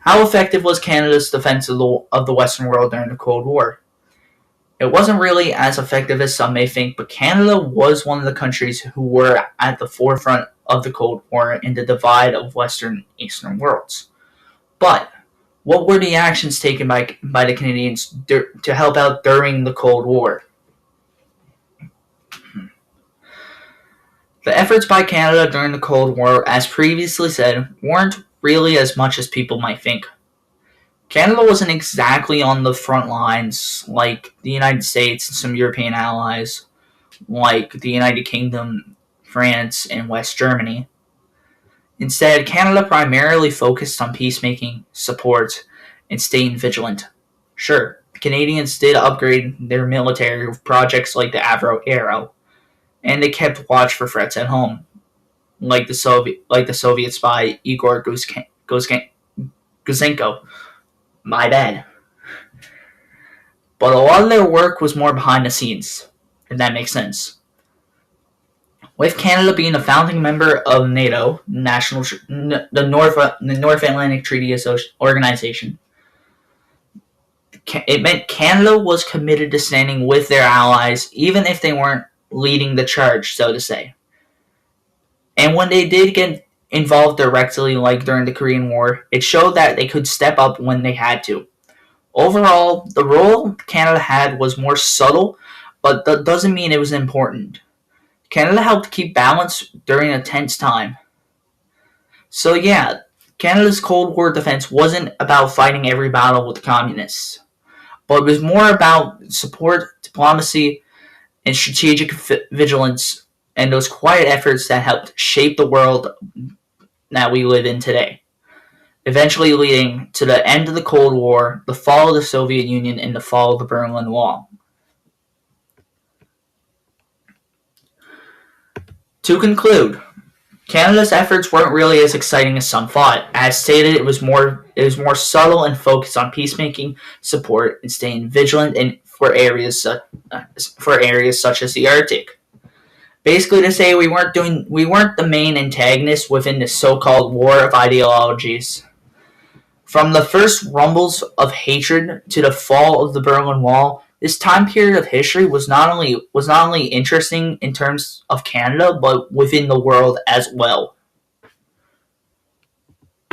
How effective was Canada's defense of the Western world during the Cold War? It wasn't really as effective as some may think, but Canada was one of the countries who were at the forefront of the Cold War in the divide of Western and Eastern worlds. But what were the actions taken by the Canadians to help out during the Cold War? The efforts by Canada during the Cold War, as previously said, weren't really as much as people might think. Canada wasn't exactly on the front lines like the United States and some European allies, like the United Kingdom, France, and West Germany. Instead, Canada primarily focused on peacemaking, support, and staying vigilant. Sure, the Canadians did upgrade their military with projects like the Avro Arrow, and they kept watch for threats at home, like the Soviet spy Igor Guzenko. My bad. But a lot of their work was more behind the scenes, if that makes sense. With Canada being a founding member of NATO, the North Atlantic Treaty Organization, it meant Canada was committed to standing with their allies, even if they weren't leading the charge, so to say. And when they did get involved directly, like during the Korean War, it showed that they could step up when they had to. Overall, the role Canada had was more subtle, but that doesn't mean it was important. Canada helped keep balance during a tense time. So yeah, Canada's Cold War defense wasn't about fighting every battle with the communists, but it was more about support, diplomacy, and strategic vigilance, and those quiet efforts that helped shape the world that we live in today, eventually leading to the end of the Cold War, the fall of the Soviet Union, and the fall of the Berlin Wall. To conclude, Canada's efforts weren't really as exciting as some thought. As stated, it was more subtle and focused on peacemaking, support, and staying vigilant for areas such as the Arctic. Basically, to say we weren't the main antagonists within this so-called war of ideologies. From the first rumbles of hatred to the fall of the Berlin Wall, this time period of history was not only interesting in terms of Canada, but within the world as well.